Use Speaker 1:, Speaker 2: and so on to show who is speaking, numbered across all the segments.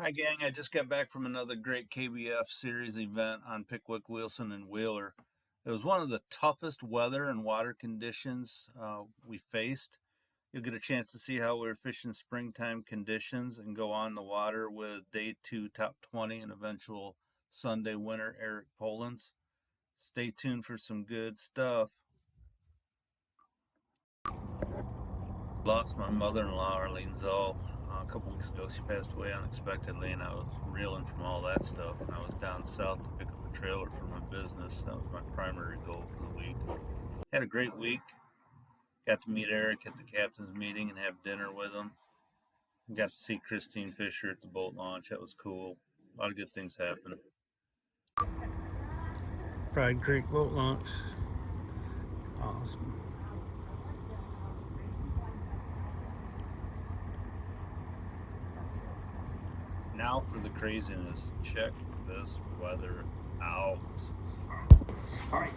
Speaker 1: Hi gang, I just got back from another great KBF series event on Pickwick, Wilson, and Wheeler. It was one of the toughest weather and water conditions we faced. You'll get a chance to see how we were fishing springtime conditions and go on the water with day 2 top 20 and eventual Sunday winner Eric Polenz. Stay tuned for some good stuff. Lost my mother-in-law, Arlene Zoll, a couple weeks ago. She passed away unexpectedly, and I was reeling from all that stuff. And I was down south to pick up a trailer for my business. That was my primary goal for the week. Had a great week. Got to meet Eric at the captain's meeting and have dinner with him. Got to see Kristine Fischer at the boat launch. That was cool. A lot of good things happened. Pride Creek boat launch. Awesome. Now for the craziness. Check this weather out.
Speaker 2: All right,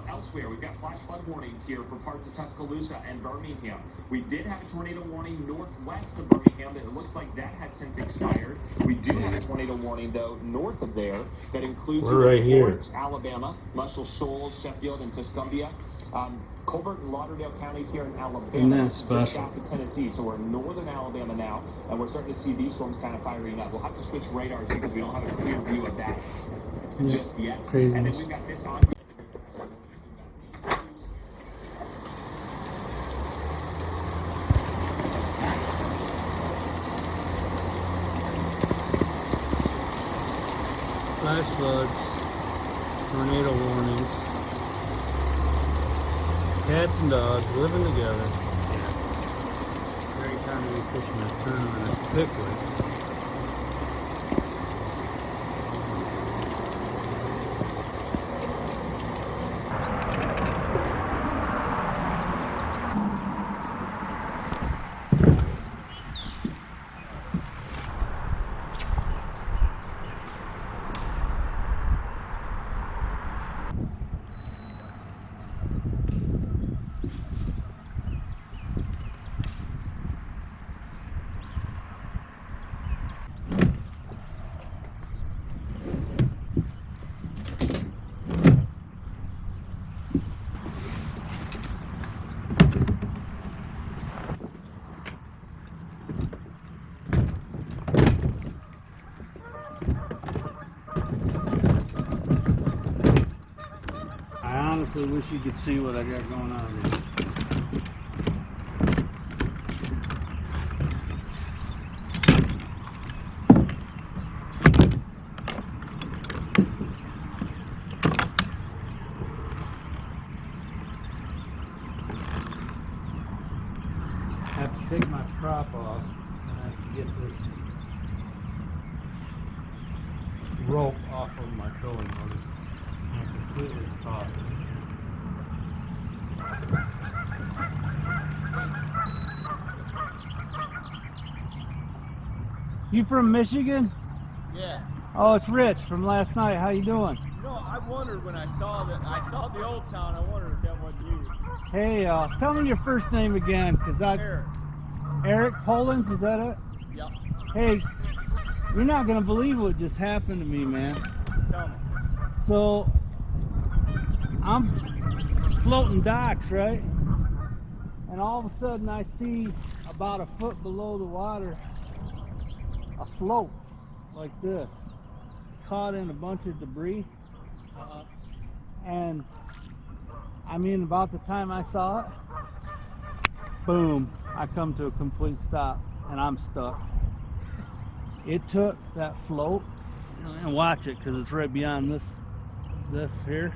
Speaker 2: elsewhere, we've got flash flood warnings here for parts of Tuscaloosa and Birmingham. We did have a tornado warning northwest of Birmingham, but it looks like that has since expired. We do have a tornado warning, though, north of there that includes
Speaker 1: right
Speaker 2: Florence, Alabama, Muscle Shoals, Sheffield, and Tuscumbia. Colbert and Lauderdale counties here in Alabama, just south of Tennessee. So we're in northern Alabama now, and we're starting to see these storms kind of firing up. We'll have to switch radars because we don't have a clear view of that just yet.
Speaker 1: Craziness.
Speaker 2: And then we've got this on.
Speaker 1: Flash floods, tornado warnings, cats and dogs living together. Great time to be fishing a tournament at Pickwick. I honestly wish you could see what I got going on here. I have to take my prop off and I have to get this rope off of my trolling motor. I'm completely caught. You from Michigan?
Speaker 3: Yeah.
Speaker 1: Oh, it's Rich from last night. How you doing?
Speaker 3: You know, I wondered when I saw the old town, I wondered if that wasn't you.
Speaker 1: Hey, tell me your first name again, cause
Speaker 3: Eric.
Speaker 1: Eric Polenz, is that it?
Speaker 3: Yep.
Speaker 1: Hey, you're not gonna believe what just happened to me, man.
Speaker 3: Tell me.
Speaker 1: So, I'm floating docks, right? And all of a sudden I see about a foot below the water a float like this, caught in a bunch of debris. And I mean, about the time I saw it, boom, I come to a complete stop and I'm stuck. It took that float, and watch it because it's right beyond this here.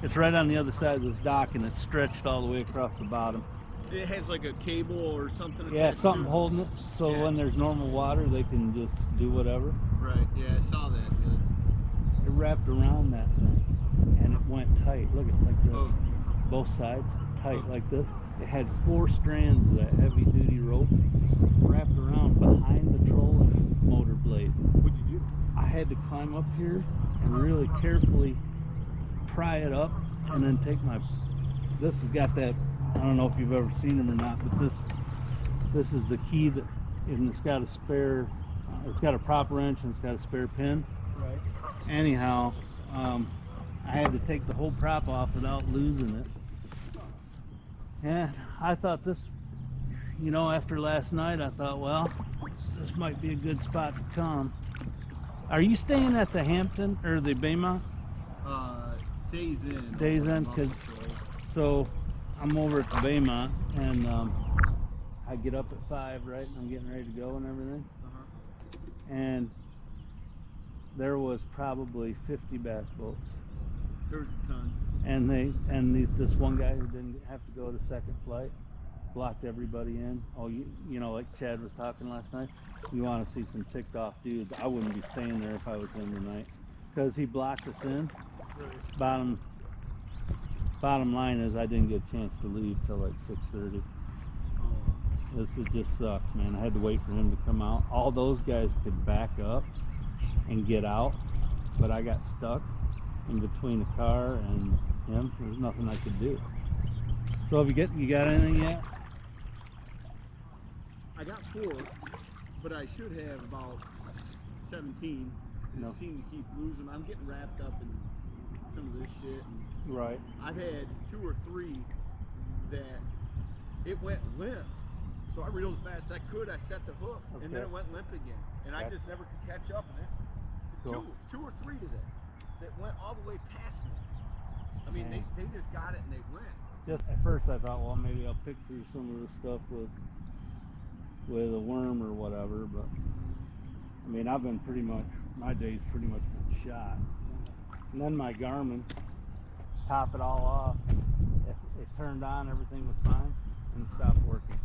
Speaker 1: It's right on the other side of this dock and it's stretched all the way across the bottom.
Speaker 3: It has like a cable or something.
Speaker 1: Yeah, something holding it, so when there's normal water they can just do whatever.
Speaker 3: Right, yeah, I saw that. Yeah.
Speaker 1: It wrapped around that thing and it went tight. Look at it like this.
Speaker 3: Oh.
Speaker 1: Both sides tight like this. It had 4 strands of that heavy duty rope wrapped around behind the trolling motor blade.
Speaker 3: What'd you do?
Speaker 1: I had to climb up here and really carefully pry it up and then take my, this has got that, I don't know if you've ever seen them or not, but this is the key that, and it's got a spare
Speaker 4: It's got a prop wrench and it's got a spare pin.
Speaker 3: Right.
Speaker 4: Anyhow, I had to take the whole prop off without losing it. And I thought this, you know, after last night, I thought, well, this might be a good spot to come. Are you staying at the Hampton or the Baymont?
Speaker 3: Days in.
Speaker 4: Days in, so I'm over at the Baymont, and I get up at 5, right, and I'm getting ready to go and everything. And there was probably 50 bass boats.
Speaker 3: There was a ton.
Speaker 4: And this one guy who didn't have to go to second flight blocked everybody in. Oh, you know, like Chad was talking last night, you want to see some ticked off dudes. I wouldn't be staying there if I was him tonight, because he blocked us in. Right. Bottom line is I didn't get a chance to leave till like 6:30. This just sucks, man. I had to wait for him to come out. All those guys could back up and get out, but I got stuck in between the car and him. There's nothing I could do. So have you got anything yet?
Speaker 3: I got 4, but I should have about 17.
Speaker 4: No.
Speaker 3: It seemed to keep losing. I'm getting wrapped up in some of this shit. And
Speaker 4: right.
Speaker 3: I've had 2 or 3 that it went limp. So I reeled as fast as I could. I set the hook, okay, and then it went limp again. And I just never could catch up. And
Speaker 4: cool.
Speaker 3: two or three today that went all the way past me. I mean, they just got it and they went.
Speaker 4: Just at first I thought, well, maybe I'll pick through some of this stuff with a worm or whatever, but I mean, I've been my day's pretty much been shot. And then my Garmin, top it all off, it turned on, everything was fine, and it stopped working.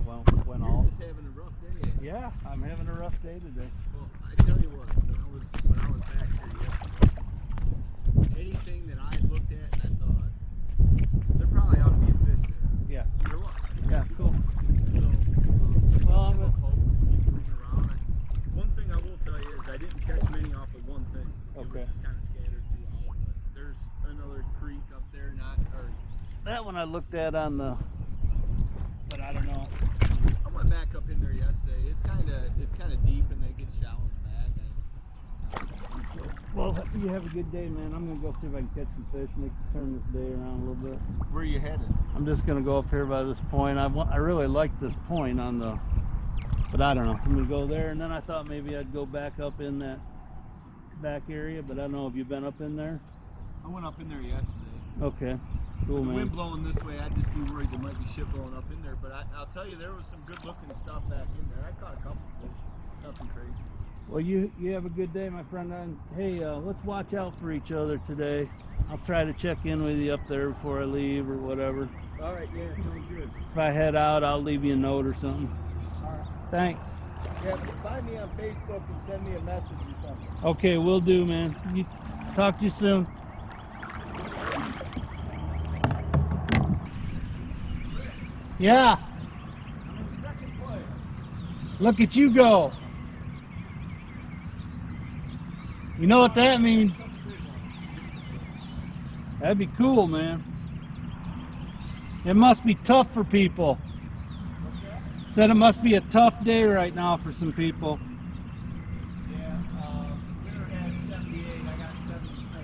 Speaker 4: So when
Speaker 3: You're just having a rough day.
Speaker 4: Yeah, I'm having a rough day today.
Speaker 3: Well, I tell you what, when I was back here yesterday, anything that I looked at and I thought, there probably ought to be a fish there.
Speaker 4: Yeah.
Speaker 3: There was.
Speaker 4: Yeah, cool.
Speaker 3: So,
Speaker 4: well, I'm
Speaker 3: just keep moving around. One thing I will tell you is I didn't catch many off of one thing.
Speaker 4: Okay.
Speaker 3: It was just kind of scattered throughout. But there's another creek up there,
Speaker 4: that one I looked at on the, but I don't know.
Speaker 3: I went back up in there yesterday. It's kind of deep and they get shallow in the back.
Speaker 4: Well, you have a good day, man. I'm gonna go see if I can catch some fish, turn this day around a little bit.
Speaker 3: Where are you headed?
Speaker 4: I'm just gonna go up here by this point. I really like this point on the, but I don't know. I'm gonna go there, and then I thought maybe I'd go back up in that back area, but I don't know. Have you been up in there?
Speaker 3: I went up in there yesterday.
Speaker 4: Okay, cool, man.
Speaker 3: The wind blowing this way, I'd just be worried there might be shit blowing up in there. But I'll tell you, there was some good looking stuff back in there. I caught a couple fish, nothing crazy.
Speaker 4: Well, you have a good day, my friend. And hey, let's watch out for each other today. I'll try to check in with you up there before I leave or whatever.
Speaker 3: All right, yeah, sounds good.
Speaker 4: If I head out, I'll leave you a note or something.
Speaker 3: All right.
Speaker 4: Thanks.
Speaker 3: Yeah, find me on Facebook and send me a message or something.
Speaker 4: Okay, will do, man. Talk to you soon. Yeah.
Speaker 3: I'm in second place.
Speaker 4: Look at you go. You know what that means? That'd be cool, man. It must be tough for people. Said it must be a tough day right now for some people.
Speaker 3: Yeah, winner had 78, I got 74.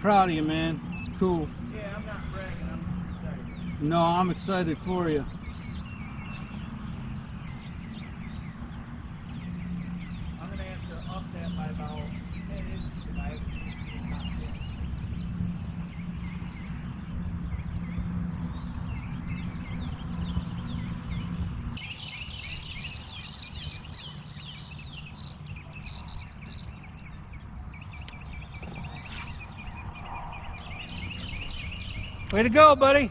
Speaker 4: Proud of you, man. It's cool.
Speaker 3: Yeah, I'm not bragging, I'm just excited.
Speaker 4: No, I'm excited for you.
Speaker 3: I'm going to have to up that by about 10 inches because I haven't seen it top 10.
Speaker 4: Way to go, buddy.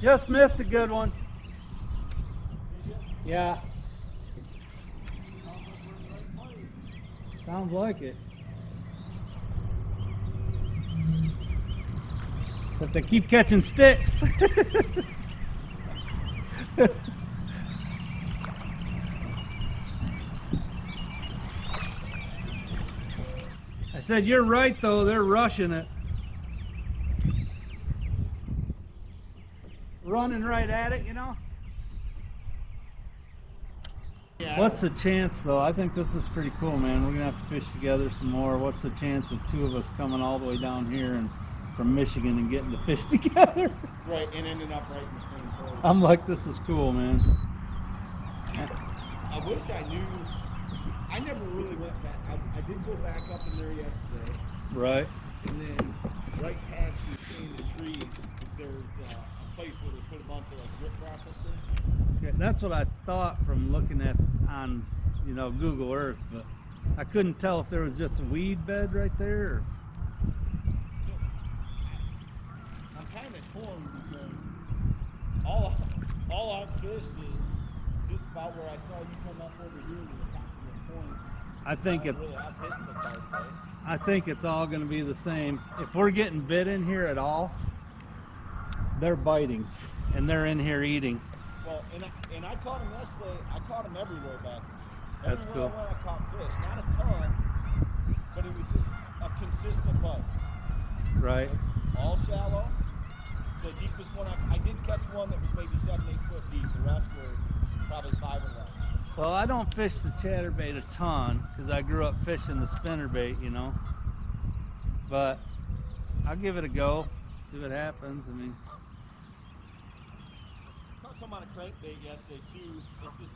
Speaker 4: Just missed a good one. Yeah. Sounds like it. But they keep catching sticks. I said, you're right though, they're rushing it. Running right at it, you know? Yeah. What's the chance though? I think this is pretty cool, man. We're gonna have to fish together some more. What's the chance of two of us coming all the way down here and from Michigan and getting to fish together?
Speaker 3: Right, and ending up right in the same place.
Speaker 4: I'm like, this is cool, man.
Speaker 3: I wish I knew. I never really went back. I did go back up in there yesterday.
Speaker 4: Right.
Speaker 3: And then right past the trees, there's a place where they put a bunch of like riprap up there.
Speaker 4: Okay, that's what I thought from looking at on, you know, Google Earth, but I couldn't tell if there was just a weed bed right there. Or...
Speaker 3: So, I'm kind of torn because all I've fished is just about where I saw you come up over here to the top of this point.
Speaker 4: I think it's
Speaker 3: really, I've hit so far today.
Speaker 4: I think it's all going to be the same. If we're getting bit in here at all, they're biting, and they're in here eating.
Speaker 3: Well, and I caught them yesterday. I caught them everywhere back there.
Speaker 4: That's cool.
Speaker 3: Everywhere I went, I caught fish. Not a ton, but it was just a consistent bite.
Speaker 4: Right.
Speaker 3: All shallow. The deepest one, I did catch one that was maybe 7-8 foot deep. The rest were probably 5 or less.
Speaker 4: Well, I don't fish the chatterbait a ton because I grew up fishing the spinnerbait, you know. But I'll give it a go, see what happens. I mean,
Speaker 3: I caught some on a crankbait yesterday too. It's just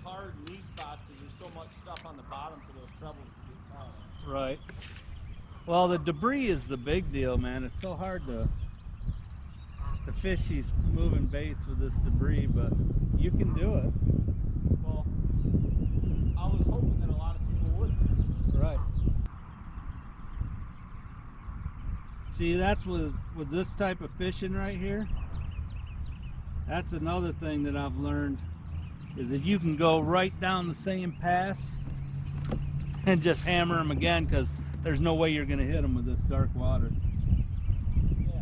Speaker 3: hard in these spots because there's so much stuff on the bottom for those trebles to get caught on.
Speaker 4: right. Well, the debris is the big deal, man. It's so hard to fish these moving baits with this debris, but you can do it.
Speaker 3: Well, I was hoping that a lot of people would.
Speaker 4: Right. See, that's with this type of fishing right here. That's another thing that I've learned is that you can go right down the same pass and just hammer them again because there's no way you're going to hit them with this dark water.
Speaker 3: Yeah.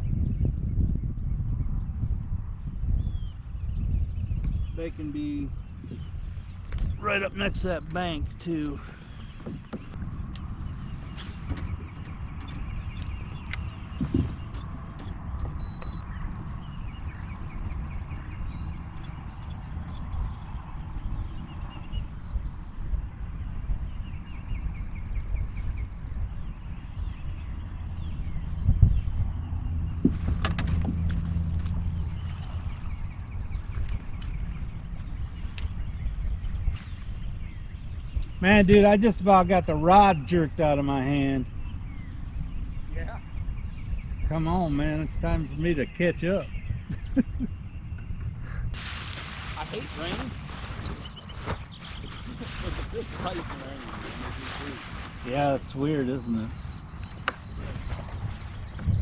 Speaker 4: They can be right up next to that bank too. Man, dude, I just about got the rod jerked out of my hand.
Speaker 3: Yeah.
Speaker 4: Come on, man, it's time for me to catch up.
Speaker 3: I hate rain. But the fish fight in rain.
Speaker 4: Yeah, it's weird, isn't it?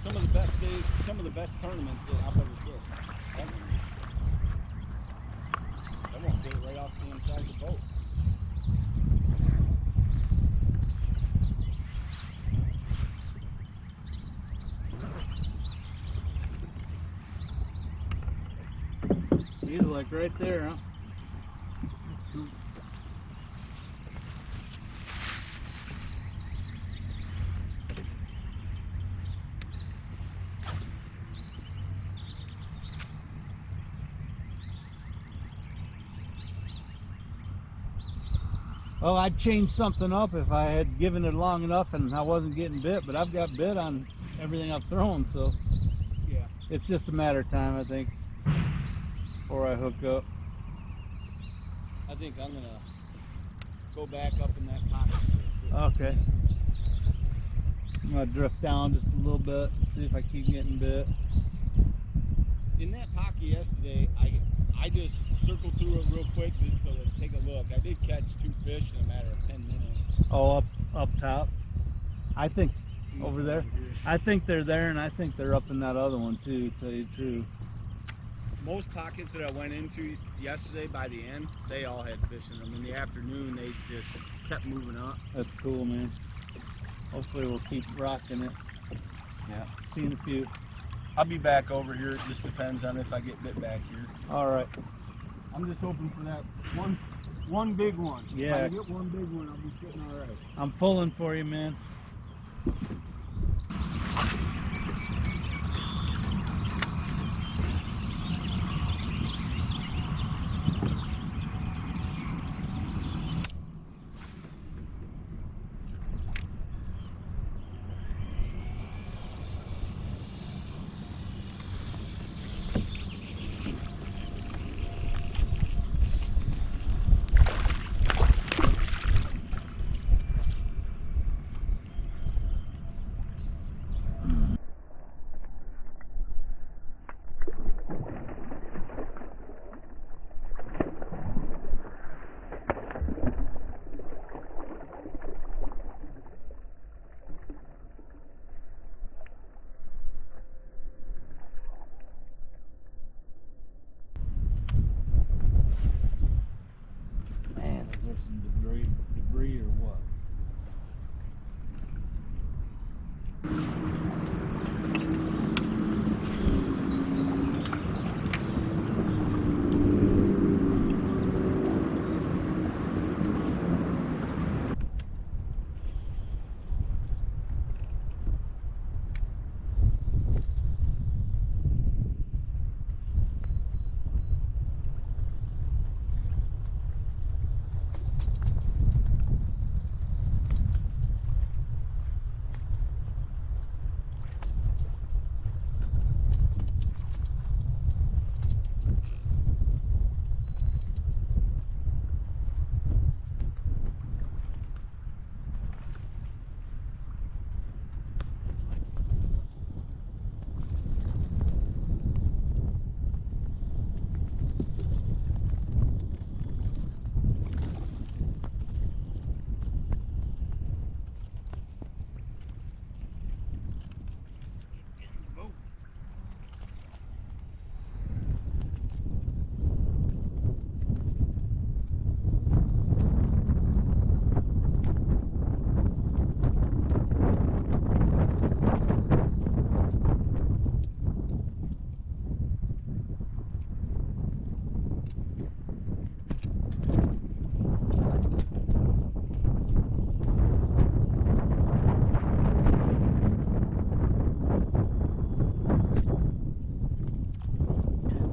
Speaker 3: Some of the best days, some of the best tournaments that I've ever fished. That won't get it right off the inside of the boat.
Speaker 4: He's like right there, huh? Well, I'd change something up if I had given it long enough and I wasn't getting bit, but I've got bit on everything I've thrown, so
Speaker 3: yeah,
Speaker 4: it's just a matter of time, I think, before I hook up.
Speaker 3: I think I'm gonna go back up in that pocket.
Speaker 4: Okay. I'm gonna drift down just a little bit and see if I keep getting bit.
Speaker 3: In that pocket yesterday, I just circled through it real quick just to take a look. I did catch 2 fish in a matter of 10 minutes.
Speaker 4: Oh, up top? I think over there. I think they're there, and I think they're up in that other one too, to tell you the truth.
Speaker 3: most pockets that I went into yesterday, by the end, they all had fish in them. In the afternoon, they just kept moving up.
Speaker 4: That's cool, man. Hopefully we'll keep rocking it.
Speaker 3: Yeah.
Speaker 4: Seen a few.
Speaker 3: I'll be back over here. It just depends on if I get bit back here.
Speaker 4: All right.
Speaker 3: I'm just hoping for that one big one.
Speaker 4: Yeah.
Speaker 3: If I get one big one, I'll be sitting all right.
Speaker 4: I'm pulling for you, man. Man, is there some debris or what?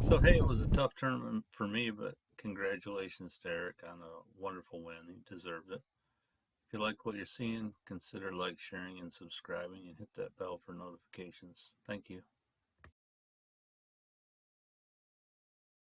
Speaker 1: So hey, it was a tough tournament for me, but congratulations to Eric on a wonderful win. He deserved it. If you like what you're seeing, consider like, sharing, and subscribing, and hit that bell for notifications. Thank you.